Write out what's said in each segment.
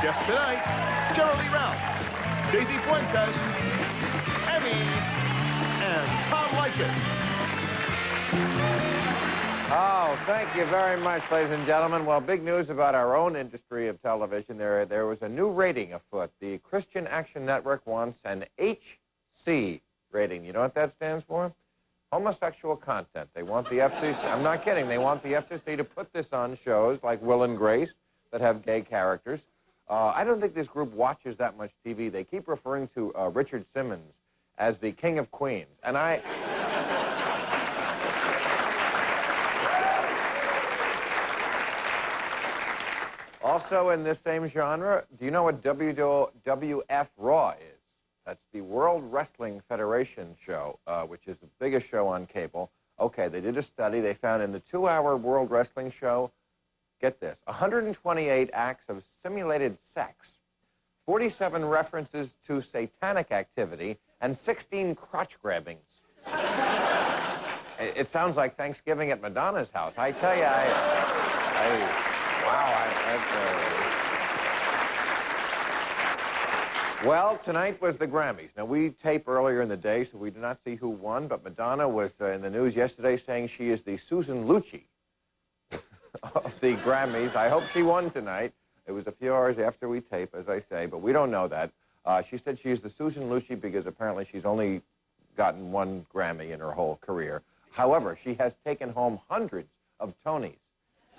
Guests tonight, Sheryl Lee Ralph, Daisy Fuentes, Emme, and Tom Leykis. Oh, thank you very much, ladies and gentlemen. Well, big news about our own industry of television. There was a new rating afoot. The Christian Action Network wants an HC rating. You know what that stands for? Homosexual content. They want the FCC, I'm not kidding, they want the FCC to put this on shows like Will and Grace that have gay characters. I don't think this group watches that much TV. They keep referring to Richard Simmons as the King of Queens. And also in this same genre, do you know what WWF Raw is? That's the World Wrestling Federation show, which is the biggest show on cable. Okay, they did a study. They found in the 2-hour World Wrestling show, get this, 128 acts of simulated sex, 47 references to satanic activity, and 16 crotch grabbings. It sounds like Thanksgiving at Madonna's house. I tell you, Well, tonight was the Grammys. Now, we tape earlier in the day, so we did not see who won, but Madonna was in the news yesterday saying she is the Susan Lucci of the Grammys. I hope she won tonight. It was a few hours after we tape, as I say, but we don't know that. She said she is the Susan Lucci because apparently she's only gotten one Grammy in her whole career. However, she has taken home hundreds of Tonys.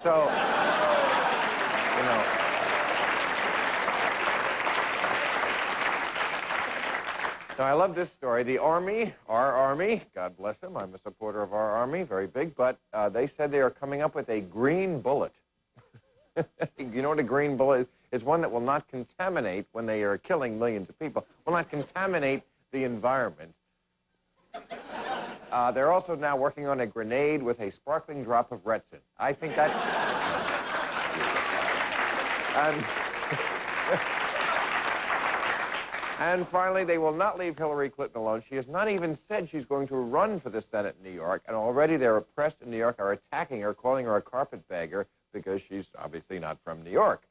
So, you know... Now, I love this story. The Army, our Army, God bless them, I'm a supporter of our Army, very big, but they said they are coming up with a green bullet. You know what a green bullet is? It's one that will not contaminate when they are killing millions of people, will not contaminate the environment. They're also now working on a grenade with a sparkling drop of Retsin. I think that... And finally, they will not leave Hillary Clinton alone. She has not even said she's going to run for the Senate in New York, and already their press in New York are attacking her, calling her a carpetbagger because she's obviously not from New York,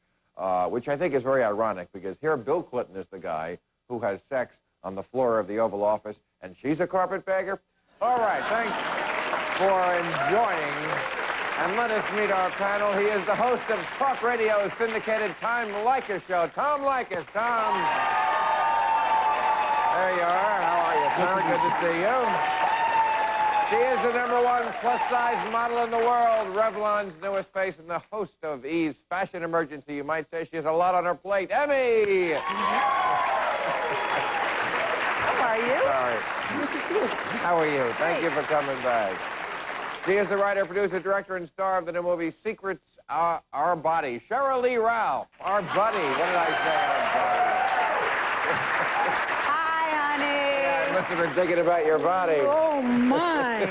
which I think is very ironic because here Bill Clinton is the guy who has sex on the floor of the Oval Office, and she's a carpetbagger? All right, thanks for enjoying. And let us meet our panel. He is the host of Talk Radio's syndicated Tom Leykis show. Tom Leykis. Tom. There you are. How are you, son? Good to see you. She is the #1 plus-size model in the world, Revlon's newest face, and the host of E's Fashion Emergency. You might say she has a lot on her plate. Emme! How are you? Sorry. How are you? Thank you for coming back. She is the writer, producer, director, and star of the new movie Secrets Our Body. Sheryl Lee Ralph, our buddy. What did I say, our buddy? I must have been thinking about your body. Oh, my.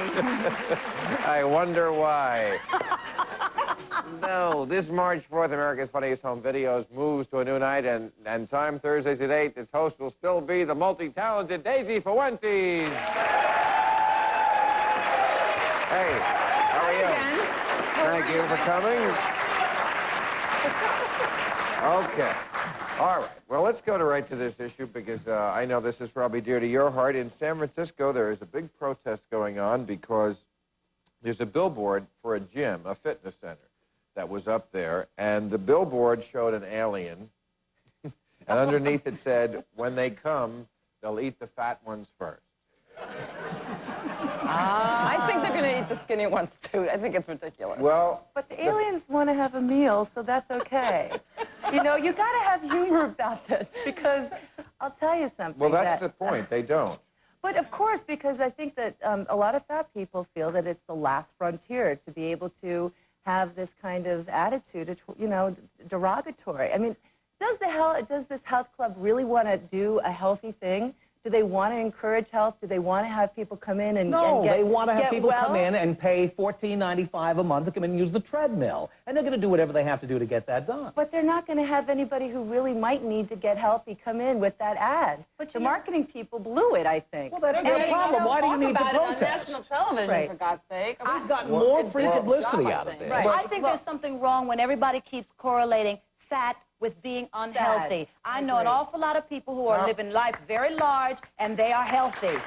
I wonder why. No, this March 4th, America's Funniest Home Videos moves to a new night, and time Thursdays at 8. Its host will still be the multi-talented Daisy Fuentes. Hey, how are you? Thank you for coming. Okay. All right. Well, let's go right to this issue because I know this is probably dear to your heart. In San Francisco, there is a big protest going on because there's a billboard for a gym, a fitness center, that was up there, and the billboard showed an alien, and underneath it said, when they come, they'll eat the fat ones first. I think they're going to eat the skinny ones, too. I think it's ridiculous. Well... But the aliens want to have a meal, so that's okay. You know, you got to have humor about this, because I'll tell you something. Well, that's the point. They don't. But, of course, because I think that a lot of fat people feel that it's the last frontier to be able to have this kind of attitude, you know, derogatory. I mean, does this health club really want to do a healthy thing? Do they want to encourage health? Do they want to have people come in and they want to have people come in and pay $14.95 a month to come in and use the treadmill. And they're going to do whatever they have to do to get that done. But they're not going to have anybody who really might need to get healthy come in with that ad. But the marketing people blew it, I think. Well, that's their problem. Why do you need to protest? On national television, for God's sake. I've gotten more free publicity out of this. Right. I think there's something wrong when everybody keeps correlating fat with being unhealthy. I know an agree. awful lot of people who are living life very large, and they are healthy.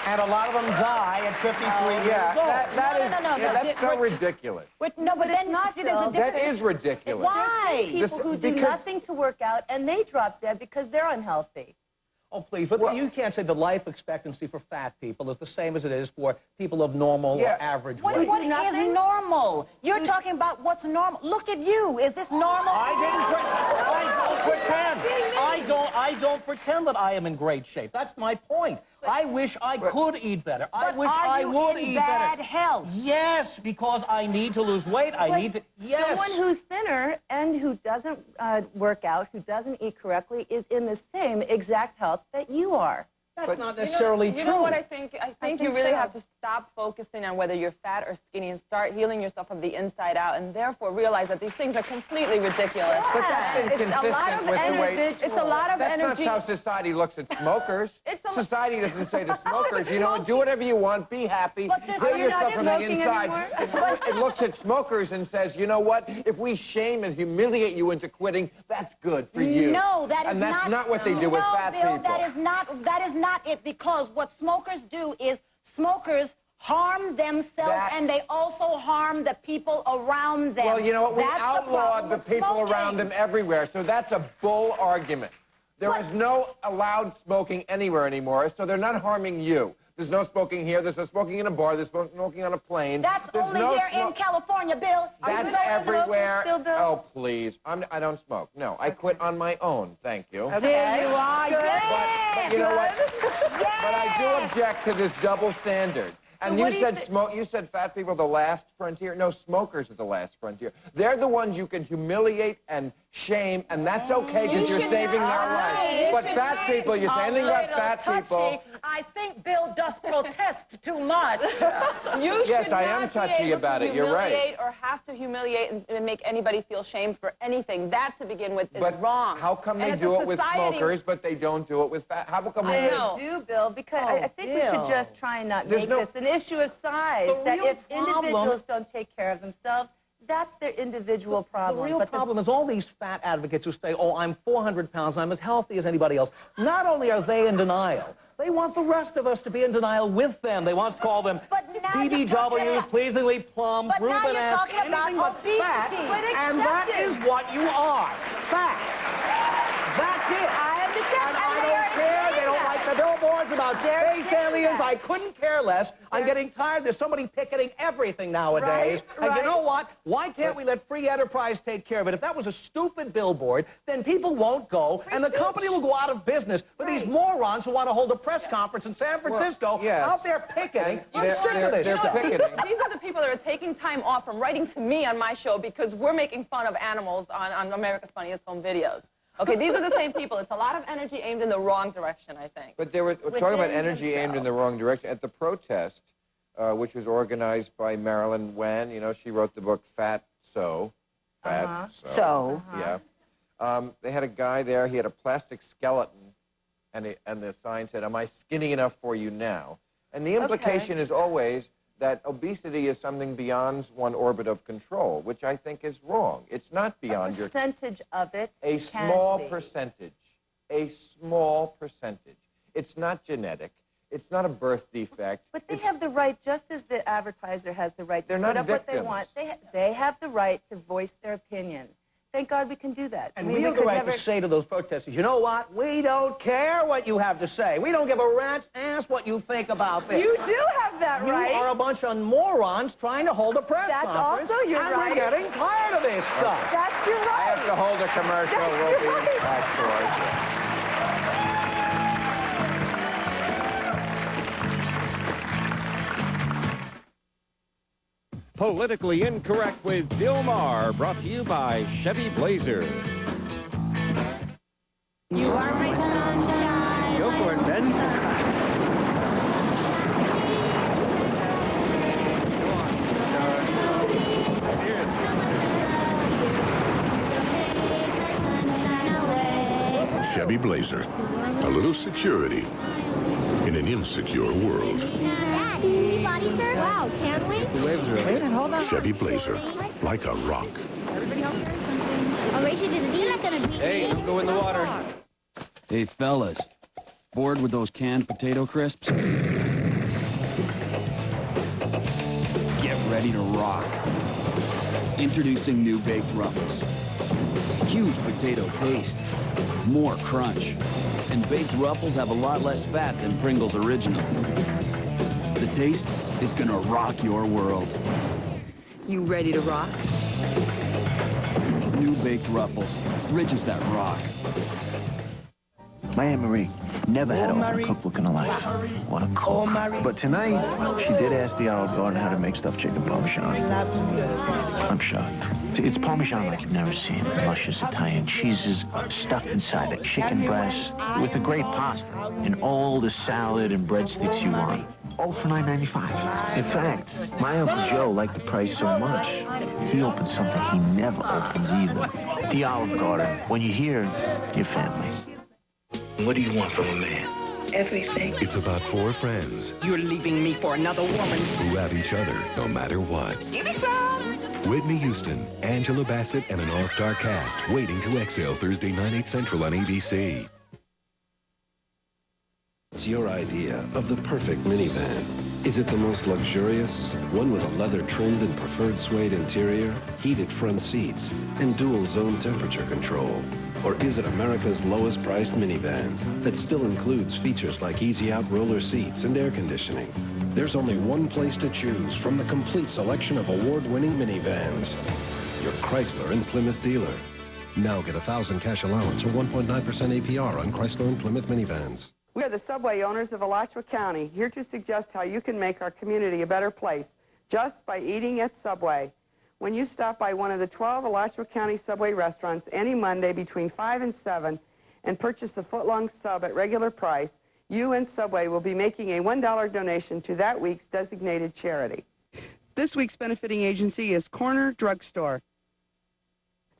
And a lot of them die at 53 years Yeah, old. No. that's so ridiculous. No, but it's then not, see, there's a Bill. That difference. is ridiculous. Why? People who do because- nothing to work out, and they drop dead because they're unhealthy. Oh, please, but you can't say the life expectancy for fat people is the same as it is for people of normal or average weight. What is normal? You're talking about what's normal. Look at you. Is this normal? I don't pretend. I don't pretend that I am in great shape. That's my point. I wish I could eat better. I wish I would eat bad better. health? Yes, because I need to lose weight. I need to. Yes. Someone who's thinner and who doesn't work out, who doesn't eat correctly, is in the same exact health that you are. That's not necessarily true. You know what I think? I think you think really so. have to stop focusing on whether you're fat or skinny and start healing yourself from the inside out, and therefore realize that these things are completely ridiculous. But that's inconsistent with the way... It's a lot of That's energy. not how society looks at smokers. Society doesn't say to smokers, you know, do whatever you want, be happy, heal yourself from the inside. It looks at smokers and says, you know what? If we shame and humiliate you into quitting, that's good for you. No, that is and that's not what they do with fat Bill, people. That is not it, because what smokers do is smokers harm themselves, and they also harm the people around them. Well, you know what? We That's outlawed the people smoking. around them everywhere, so that's a bull argument. There is no allowed smoking anywhere anymore, so they're not harming you. There's no smoking here. There's no smoking in a bar. There's no smoking on a plane. That's There's only no here in California, Bill. That's everywhere. Oh, please. I don't smoke. No, I quit on my own. Thank you. There you are. But you know what? But I do object to this double standard. And you said fat people are the last frontier. No, smokers are the last frontier. They're the ones you can humiliate and shame, and that's okay because you're saving their life. But fat people, you're saying anything about fat people. I think Bill does protest too much. You should Yes, I not am be touchy able about to it. You're right. humiliate or have to humiliate and make anybody feel shame for anything. That, to begin with, is But wrong. how come they And do it's a it with society- smokers, but they don't do it with fat? How come They they do, Bill, because I think we should just try and not make this an issue of size. The That real if individuals don't take care of themselves, that's their individual problem. The real problem is all these fat advocates who say, oh, I'm 400 pounds, I'm as healthy as anybody else. Not only are they in denial, they want the rest of us to be in denial with them. They want to call them BBWs, pleasingly plump, But now you're Rubenesque, talking about anything but fat, obesity. and that is what you are, fat. That's it. I understand. And I don't care. They don't like the billboards about space aliens. I couldn't care less. I'm getting tired. There's somebody picketing everything nowadays. And you know what? Why can't we let free enterprise take care of it? If that was a stupid billboard, then people won't go, and the company will go out of business. But these morons who want to hold a press conference in San Francisco out there picketing, I'm sick of this. They're picketing. These are the people that are taking time off from writing to me on my show because we're making fun of animals on America's Funniest Home Videos. Okay, these are the same people. It's a lot of energy aimed in the wrong direction, I think. But they were talking about energy aimed in the wrong direction. At the protest, which was organized by Marilyn Wen, you know, she wrote the book Fat So. Fat So. Yeah. They had a guy there. He had a plastic skeleton, and the sign said, "Am I skinny enough for you now?" And the implication is always that obesity is something beyond one orbit of control, which I think is wrong. It's not beyond your... A percentage of it A small percentage. A small percentage. It's not genetic. It's not a birth defect. But they have the right, just as the advertiser has the right to They're put not up what they victims. want. They have the right to voice their opinion. Thank God we can do that. And we have the right to say to those protesters, you know what? We don't care what you have to say. We don't give a rat's ass what you think about this. You do have that right. You are a bunch of morons trying to hold a press conference. That's also your right. And we're getting tired of this stuff. That's your right. I have to hold a commercial. We'll be back shortly. Politically Incorrect with Bill Maher, brought to you by Chevy Blazer. You are my sunshine. Go for it, Ben. Chevy Blazer. A little security in an insecure world. Dad, can we body surf? Wow, can we? Chevy Blazer. Like a rock. Everybody else carry something. A race you to the You're not gonna beat me. Hey, don't go in the water. Hey, fellas. Bored with those canned potato crisps? Get ready to rock. Introducing new baked ruffles. Huge potato taste, more crunch, and baked ruffles have a lot less fat than Pringles Original. The taste is gonna rock your world. You ready to rock? New baked ruffles, ridges that rock. My Aunt Marie never had a cookbook in her life. What a cook. But tonight, she did ask the Olive Garden how to make stuffed chicken parmesan. I'm shocked. It's parmesan like you've never seen. Luscious Italian cheeses stuffed inside a chicken breast with a great pasta and all the salad and breadsticks you want. All for $9.95. In fact, my Uncle Joe liked the price so much, he opened something he never opens either. The Olive Garden. When you're here, you're family. What do you want from a man? Everything. It's about four friends You're leaving me for another woman. who have each other no matter what. Give me some. Whitney Houston, Angela Bassett, and an all-star cast waiting to exhale Thursday night, 8 Central on ABC. What's your idea of the perfect minivan? Is it the most luxurious? One with a leather-trimmed and preferred suede interior, heated front seats, and dual zone temperature control? Or is it America's lowest-priced minivan that still includes features like easy-out roller seats and air conditioning? There's only one place to choose from the complete selection of award-winning minivans. Your Chrysler and Plymouth dealer. Now get $1,000 cash allowance or 1.9% APR on Chrysler and Plymouth minivans. We are the Subway owners of Alachua County, here to suggest how you can make our community a better place just by eating at Subway. When you stop by one of the 12 Alachua County Subway restaurants any Monday between 5 and 7 and purchase a foot-long sub at regular price, you and Subway will be making a $1 donation to that week's designated charity. This week's benefiting agency is Corner Drugstore.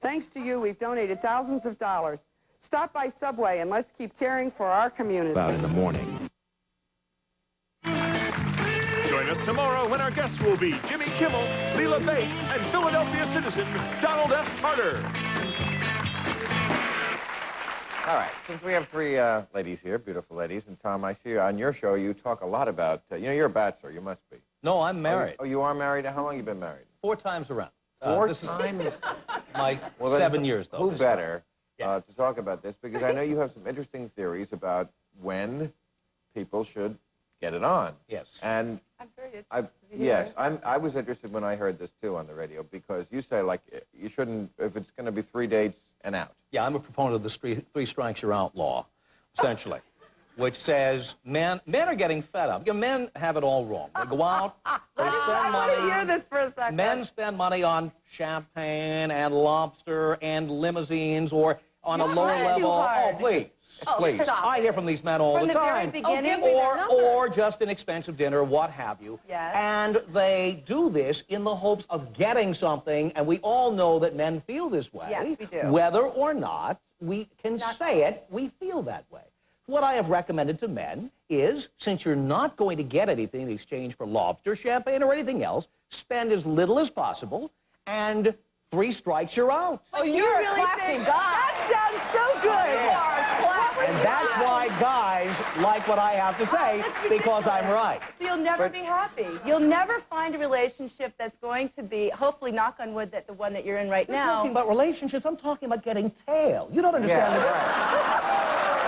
Thanks to you, we've donated thousands of dollars. Stop by Subway and let's keep caring for our community. About in the morning. Join us tomorrow when our guests will be Jimmy Kimmel, Leela Bates, and Philadelphia citizen Donald F. Carter. All right, since we have three ladies here, beautiful ladies, and Tom, I see on your show you talk a lot about, you're a bachelor, you must be. No, I'm married. Oh, you are married? How long have you been married? 4 times around. This times? My well, 7 years, though. Who better to talk about this? Because I know you have some interesting theories about when people should get it on. Yes. And I'm very interested. I was interested when I heard this, too, on the radio, because you say, like, you shouldn't, if it's going to be 3 dates and out. Yeah, I'm a proponent of the 3 strikes you're out law, essentially, which says men are getting fed up. Men have it all wrong. They go out, they spend money. I want to hear this for a second. Men spend money on champagne and lobster and limousines or on a lower level. Oh, please. Please. I hear from these men all the time. Or just an expensive dinner, what have you. Yes. And they do this in the hopes of getting something, and we all know that men feel this way. Yes, we do. Whether or not we can say it, we feel that way. What I have recommended to men is, since you're not going to get anything in exchange for lobster, champagne, or anything else, spend as little as possible, and 3 strikes, you're out. Oh, you're a classy guy. That sounds so good. And that's why guys like what I have to say, because I'm right. So you'll never be happy. You'll never find a relationship that's going to be, hopefully, knock on wood, that the one that you're in right now. I'm talking about relationships. I'm talking about getting tail. You don't understand the difference.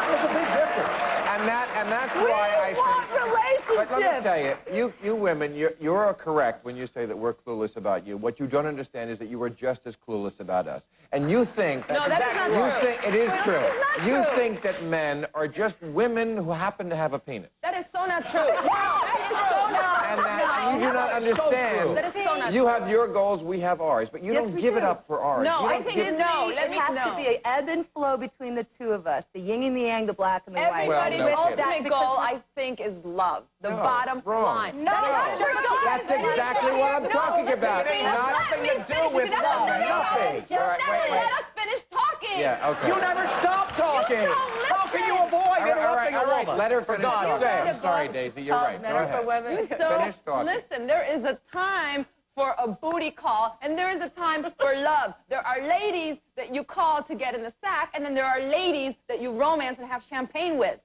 There's a big difference. And that's why I think... relationships. But let me tell you, you women, you're correct when you say that we're clueless about you. What you don't understand is that you are just as clueless about us. And you think... No, that is not true. It is true. Not you true. think that men are just women who happen to have a penis. That is so not true. That is so not true. And you do not understand. That is so not You true. have your goals, we have ours, but you don't give it up for ours. No, You I don't think give- it's no. It has to be an ebb and flow between the two of us, the yin and the yang, the black and the white. Everybody's Well, no ultimate goal, I think, is love. The bottom line. No, That's not true. That's exactly what I'm talking about. Nothing to do with love. Nothing. All right, wait. Let us finish talking. Yeah, okay. You never stop talking. How can you avoid interrupting a woman? Let her For finish God's talking. sake. I'm sorry, Daisy. You're right. Go ahead. So, Finish talking. listen, there is a time for a booty call, and there is a time for love. There are ladies that you call to get in the sack, and then there are ladies that you romance and have champagne with.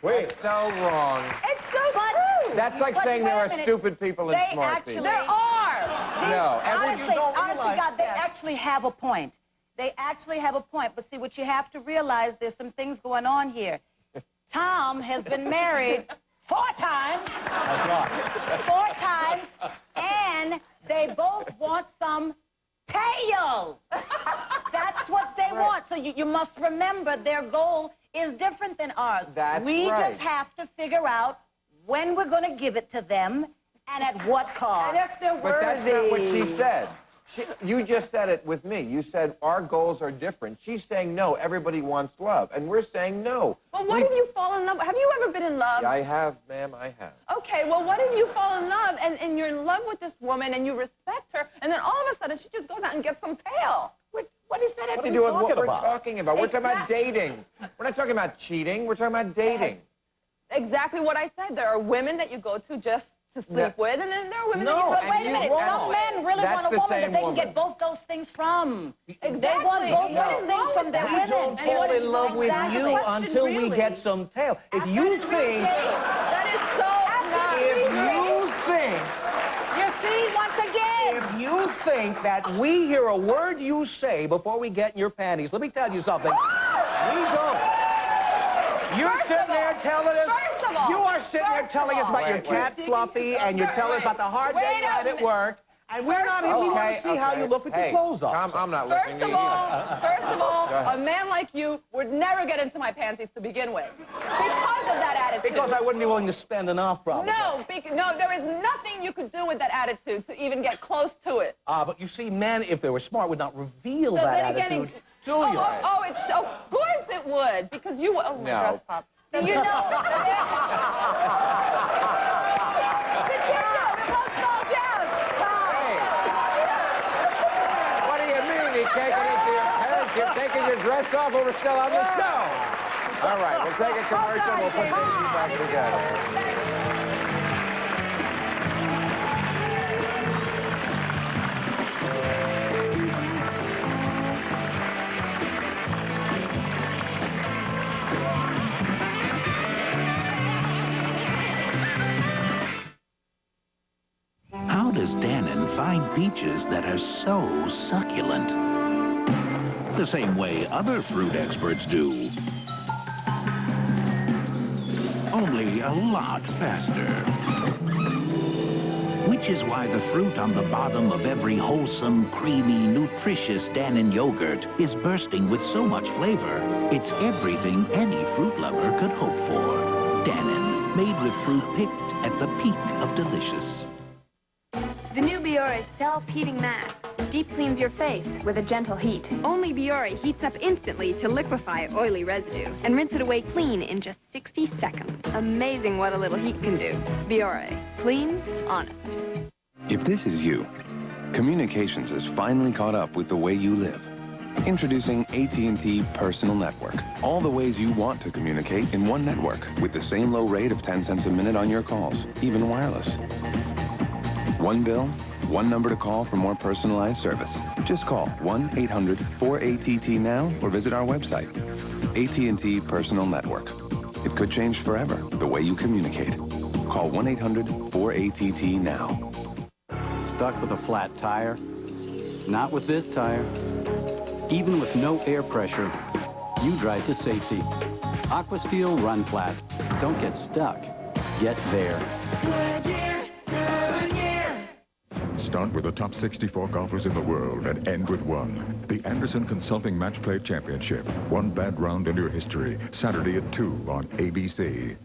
Wait. That's so wrong. It's so true. That's like saying there are stupid people and smart people. There are. No. Honestly, God, they actually have a point. They actually have a point. But see, what you have to realize, there's some things going on here. Tom has been married 4 times. That's right. 4 times, and they both want some tail. That's what they want. So you must remember their goal is different than ours. We just have to figure out when we're going to give it to them and at what cost. But that's not what she said. You just said it with me. You said our goals are different. She's saying no, everybody wants love, and we're saying no. Well, what if you fall in love? Have you ever been in love? Yeah, I have, ma'am, I have. Okay, well, what if you fall in love and you're in love with this woman and you respect her, and then all of a sudden she just goes out and gets some tail? What does that have to do with what we're talking about? We're talking about dating. We're not talking about cheating. We're talking about dating. Exactly what I said. There are women that you go to just to sleep with, and then there are women that you but wait a minute. Some men really want a woman that they can get both those things from. Exactly. They want both those things from their women. We don't fall in love with you until we get some tail. If you think... That is so not If you think... You see, once again... If you think that we hear a word you say before we get in your panties, let me tell you something. We don't. You're sitting there telling us... You are sitting there telling us about your cat Fluffy, and you're telling us about the hard day you had at work, and we're not even want to see how you look with your clothes off. Tom, I'm not listening to you. First of all, a man like you would never get into my panties to begin with. Because of that attitude. Because I wouldn't be willing to spend enough, probably. No, there is nothing you could do with that attitude to even get close to it. But you see, men, if they were smart, would not reveal that attitude to you. Of course it would, because you... Oh, my dress pop. You know... What do you mean he can't get into your pants? You're taking your dress off when we're still on the show. All right, we'll take a commercial. We'll put Daisy back together. How does Dannon find peaches that are so succulent? The same way other fruit experts do. Only a lot faster. Which is why the fruit on the bottom of every wholesome, creamy, nutritious Dannon yogurt is bursting with so much flavor. It's everything any fruit lover could hope for. Dannon, made with fruit picked at the peak of delicious. The new Biore self-heating mask deep cleans your face with a gentle heat. Only Biore heats up instantly to liquefy oily residue and rinse it away clean in just 60 seconds. Amazing what a little heat can do. Biore. Clean, honest. If this is you, communications has finally caught up with the way you live. Introducing AT&T Personal Network. All the ways you want to communicate in one network with the same low rate of 10 cents a minute on your calls, even wireless. One bill, one number to call for more personalized service. Just call 1-800-4ATT now or visit our website. AT&T Personal Network. It could change forever the way you communicate. Call 1-800-4ATT now. Stuck with a flat tire? Not with this tire. Even with no air pressure, you drive to safety. Aqua Steel Run Flat. Don't get stuck. Get there. Start with the top 64 golfers in the world and end with one. The Anderson Consulting Match Play Championship. One bad round in your history. Saturday at 2 on ABC.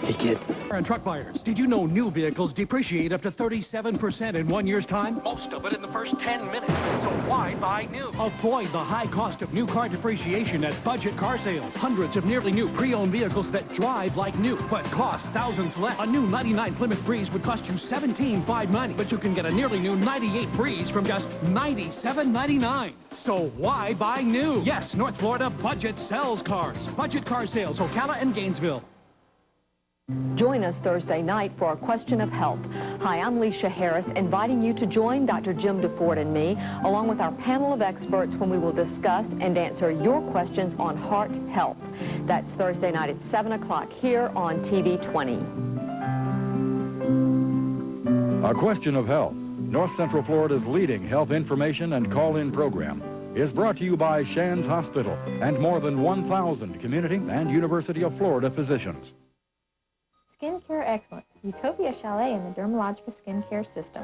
He kid. And truck buyers, did you know new vehicles depreciate up to 37% in 1 year's time? Most of it in the first 10 minutes. So why buy new? Avoid the high cost of new car depreciation at Budget Car Sales. Hundreds of nearly new pre-owned vehicles that drive like new, but cost thousands less. A new 99 Plymouth Breeze would cost you $17,590, but you can get a nearly new 98 Breeze from just $97.99. So why buy new? Yes, North Florida Budget sells cars. Budget Car Sales, Ocala and Gainesville. Join us Thursday night for a question of health. Hi, I'm Leisha Harris, inviting you to join Dr. Jim DeFord and me, along with our panel of experts, when we will discuss and answer your questions on heart health. That's Thursday night at 7 o'clock here on TV 20. A Question of Health, North Central Florida's leading health information and call-in program, is brought to you by Shands Hospital and more than 1,000 community and University of Florida physicians. Skincare Excellence, Utopia Chalet and the Dermalogica Skincare System.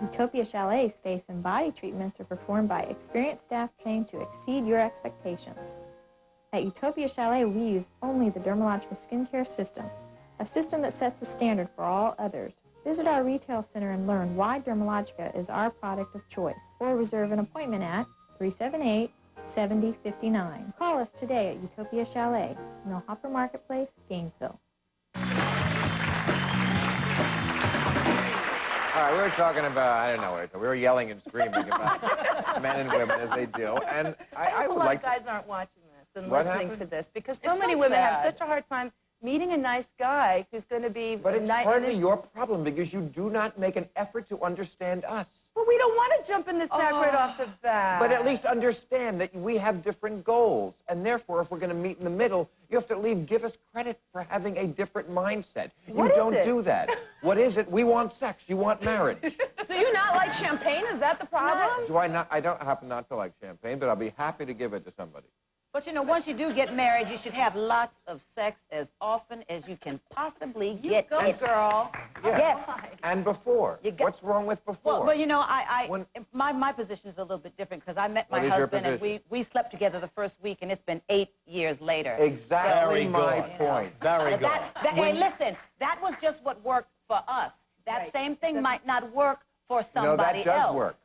Utopia Chalet's face and body treatments are performed by experienced staff trained to exceed your expectations. At Utopia Chalet, we use only the Dermalogica Skincare System, a system that sets the standard for all others. Visit our retail center and learn why Dermalogica is our product of choice, or reserve an appointment at 378-7059. Call us today at Utopia Chalet, Mill Hopper Marketplace, Gainesville. All right, we were talking about, I don't know, we were yelling and screaming about men and women as they do. And I would like a lot of guys aren't watching this and What listening happened? to this because so many women have such a hard time meeting a nice guy who's going to be... But it's partly your problem because you do not make an effort to understand us. But we don't want to jump in the sack right off the bat. But at least understand that we have different goals. And therefore, if we're going to meet in the middle, you have to at least give us credit for having a different mindset. What You is don't it? do that. What is it? We want sex. You want marriage. Do you not like champagne? Is that the problem? Do I not? I don't happen not to like champagne, but I'll be happy to give it to somebody. But, you know, once you do get married, you should have lots of sex as often as you can possibly get go, it. girl. Yes. And before. What's wrong with before? Well, you know, my position is a little bit different because I met my What is your husband and we slept together the first week, and it's been 8 years later. Exactly So, my point. Very good. Hey, listen, that was just what worked for us. That same thing might not work for somebody else. No, that does work.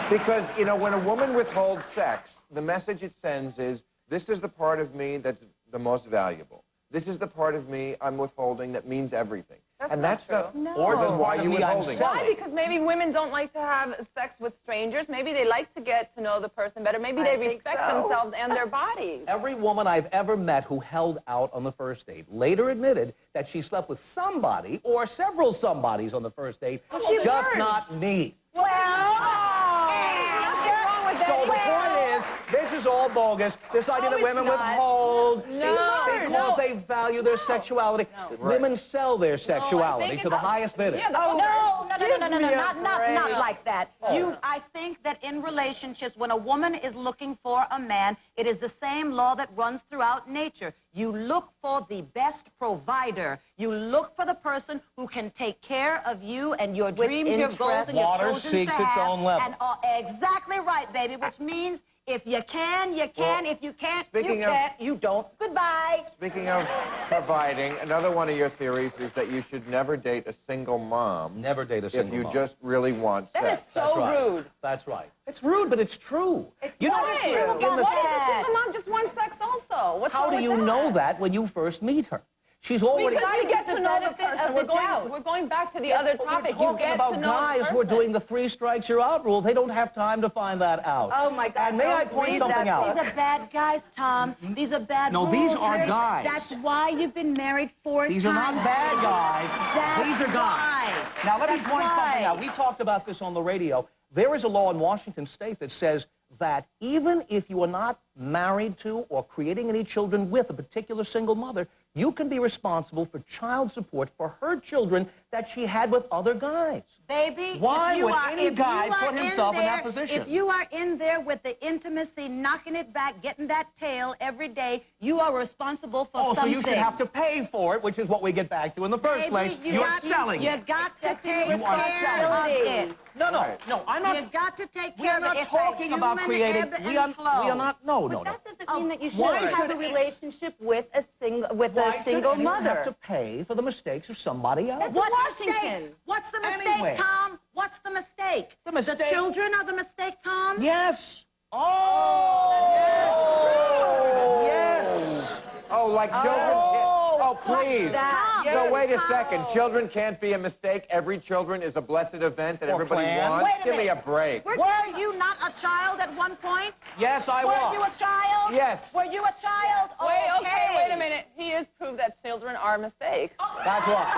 Because, you know, when a woman withholds sex, the message it sends is, this is the part of me that's the most valuable. This is the part of me I'm withholding that means everything. That's not No. Or then why are you withholding? Why? Because maybe women don't like to have sex with strangers. Maybe they like to get to know the person better. Maybe they respect themselves and their bodies. Every woman I've ever met who held out on the first date later admitted that she slept with somebody or several somebodies on the first date, just not me. So the point is, this is all bogus. This idea that women withhold because they value their sexuality. Women sell their sexuality to the highest bidder. No, not like that. I think that in relationships, when a woman is looking for a man, it is the same law that runs throughout nature. You look for the best provider. You look for the person who can take care of you and your dreams, your goals, and your children seeks its own level. And, exactly right, baby, which means if you can, you can. If you can't, Speaking you of- can't. You don't. Goodbye. Speaking of providing, another one of your theories is that you should never date a single mom. Never date a single If you mom. just really want sex. That is so rude. That's right. It's rude, but it's true. You know, Why if a single mom just wants sex also? What's how wrong do with you that? know that when you first meet her? She's already... Because you get to know the person. We're going back to the other topic. You get about to know guys the who are person. doing the 3 strikes you're out rule. They don't have time to find that out. Oh, my God. And may I point something out? These are bad guys, Tom. These are bad No, rules. these are Hey, guys. That's why you've been married 4 times. These are not bad guys. That's These are guys. why. Now, let me That's point why. something out. We talked about this on the radio. There is a law in Washington State that says that even if you are not married to or creating any children with a particular single mother, you can be responsible for child support for her children that she had with other guys. Baby, Why if you would are, any if guy you are put himself in that there- position? If you are in there with the intimacy, knocking it back, getting that tail every day, you are responsible for Oh, so something. you should have to pay for it, which is what we get back to in the first Baby, place. you You're got- selling You it. got to take You are care of it. No, I'm not. You got to take We care are of not it. It's talking a about human creating. ebb We are and flow. not. No. That doesn't mean that you Why should have a relationship with a single Why should anyone mother. have to pay for the mistakes of somebody else? That's What Washington. mistakes? What's the mistake, Anyway. Tom? What's the mistake? The mistake- The children are the mistake, Tom? Yes. Oh. Yes. Oh, like children can't... Oh, please. Tom, So wait a Tom. second. Children can't be a mistake. Every children is a blessed event that Or everybody plan. wants. Wait a Give me a minute. break. Were you not a child at one point? Yes, I Were was. you a child? Yes. Were you a child? Okay, wait a minute. He has proved that children are mistakes. That's right.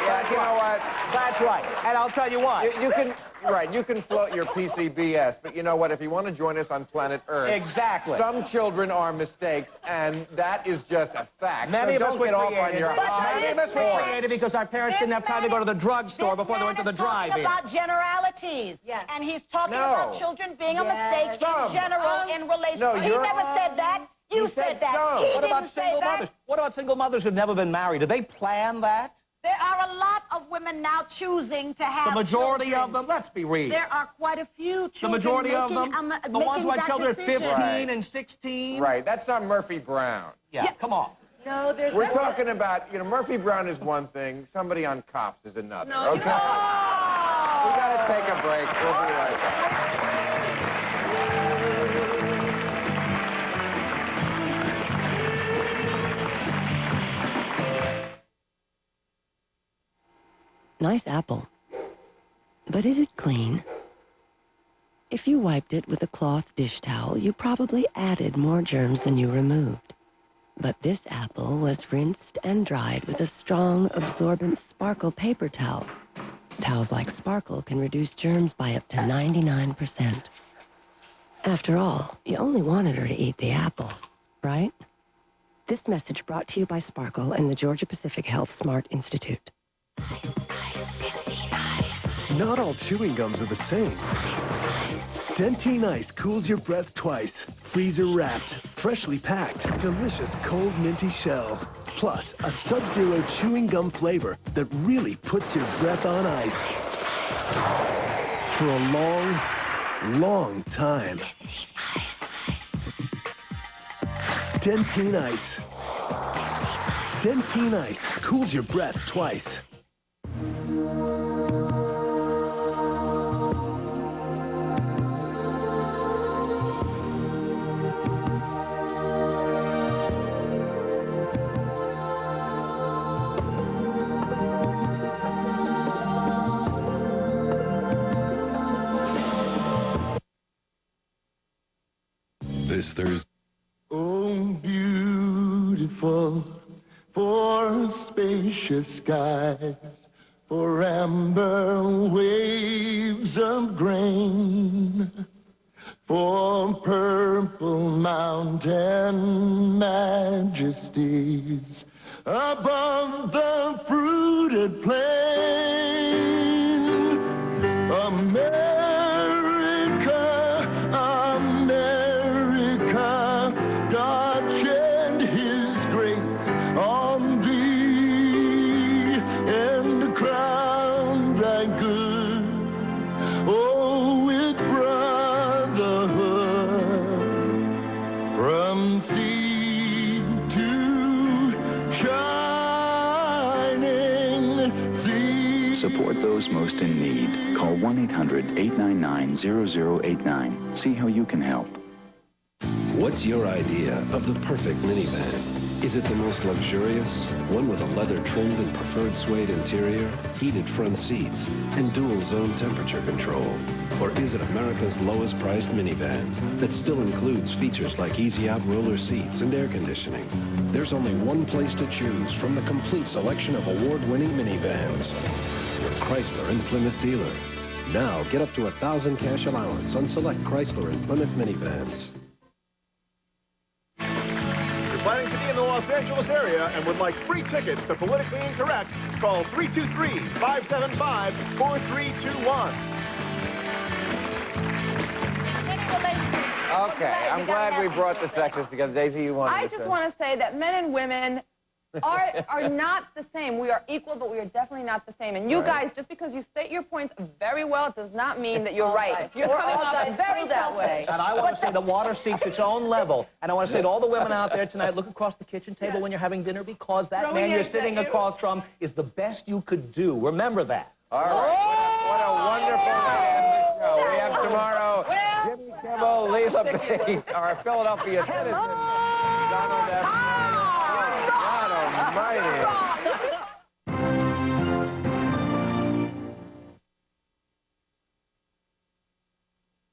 Yeah, you know what? That's right. And I'll tell you what. You can... Right, you can float your PCBS, but you know what? If you want to join us on planet Earth... Exactly. Some children are mistakes, and that is just a fact. Many so of us don't were get off on created. your high Many of us were horse. created because our parents didn't have time to go to the drugstore before they went to the drive-in. He's talking about generalities. Yes. And he's talking No. about children being a mistake Some. in general in relation. No, he you're- never said that. You said that. some. He What about didn't say single that. mothers? What about single mothers who've never been married? Did they plan that? There are a lot of women now choosing to have The majority children. of them, let's be real. There are quite a few The children majority of them, making, the ones who had that children at decision. 15 Right. and 16. Right, that's not Murphy Brown. Yeah, come on. No, there's We're talking about, you know, Murphy Brown is one thing, somebody on Cops is another, No, okay? We gotta take a break. We'll be right back. Nice apple. But is it clean? If you wiped it with a cloth dish towel, you probably added more germs than you removed. But this apple was rinsed and dried with a strong, absorbent Sparkle paper towel. Towels like Sparkle can reduce germs by up to 99%. After all, you only wanted her to eat the apple, right? This message brought to you by Sparkle and the Georgia Pacific Health Smart Institute. Not all chewing gums are the same. Dentine Ice cools your breath twice. Freezer wrapped, freshly packed, delicious cold minty shell. Plus, a Sub-Zero chewing gum flavor that really puts your breath on ice. For a long, long time. Dentine Ice. Dentine Ice cools your breath twice. This Thursday. Oh, beautiful, for spacious skies, for amber waves of grain, for purple mountain majesties above the fruited plain. America, America, God shed his grace on thee and crown thy good, oh, with brotherhood from sea to shining sea. Support those most in need. Call 1-800-899-0089. See how you can help. What's your idea of the perfect minivan? Is it the most luxurious? One with a leather-trimmed and preferred suede interior, heated front seats, and dual zone temperature control? Or is it America's lowest priced minivan that still includes features like easy-out roller seats and air conditioning? There's only one place to choose from the complete selection of award-winning minivans. Your Chrysler and Plymouth dealer. Now get up to $1,000 cash allowance on select Chrysler and Plymouth minivans. You're planning to be in the Los Angeles area and would like free tickets to Politically Incorrect, call 323-575-4321. Okay, I'm glad we brought the sexes together. Daisy, you wanted I to just say? want to say that men and women are not the same. We are equal, but we are definitely not the same. And you guys, just because you state your points very well, it does not mean that you're right. You're coming off very that way. And I want to say the water seeks its own level. And I want to say to all the women out there tonight, look across the kitchen table when you're having dinner, because that man you're sitting across from is the best you could do. Remember that. All right. What a wonderful way to end the show. We have tomorrow Jimmy Kimmel, Lila Bates, our Philadelphia citizen, Donald F. God almighty.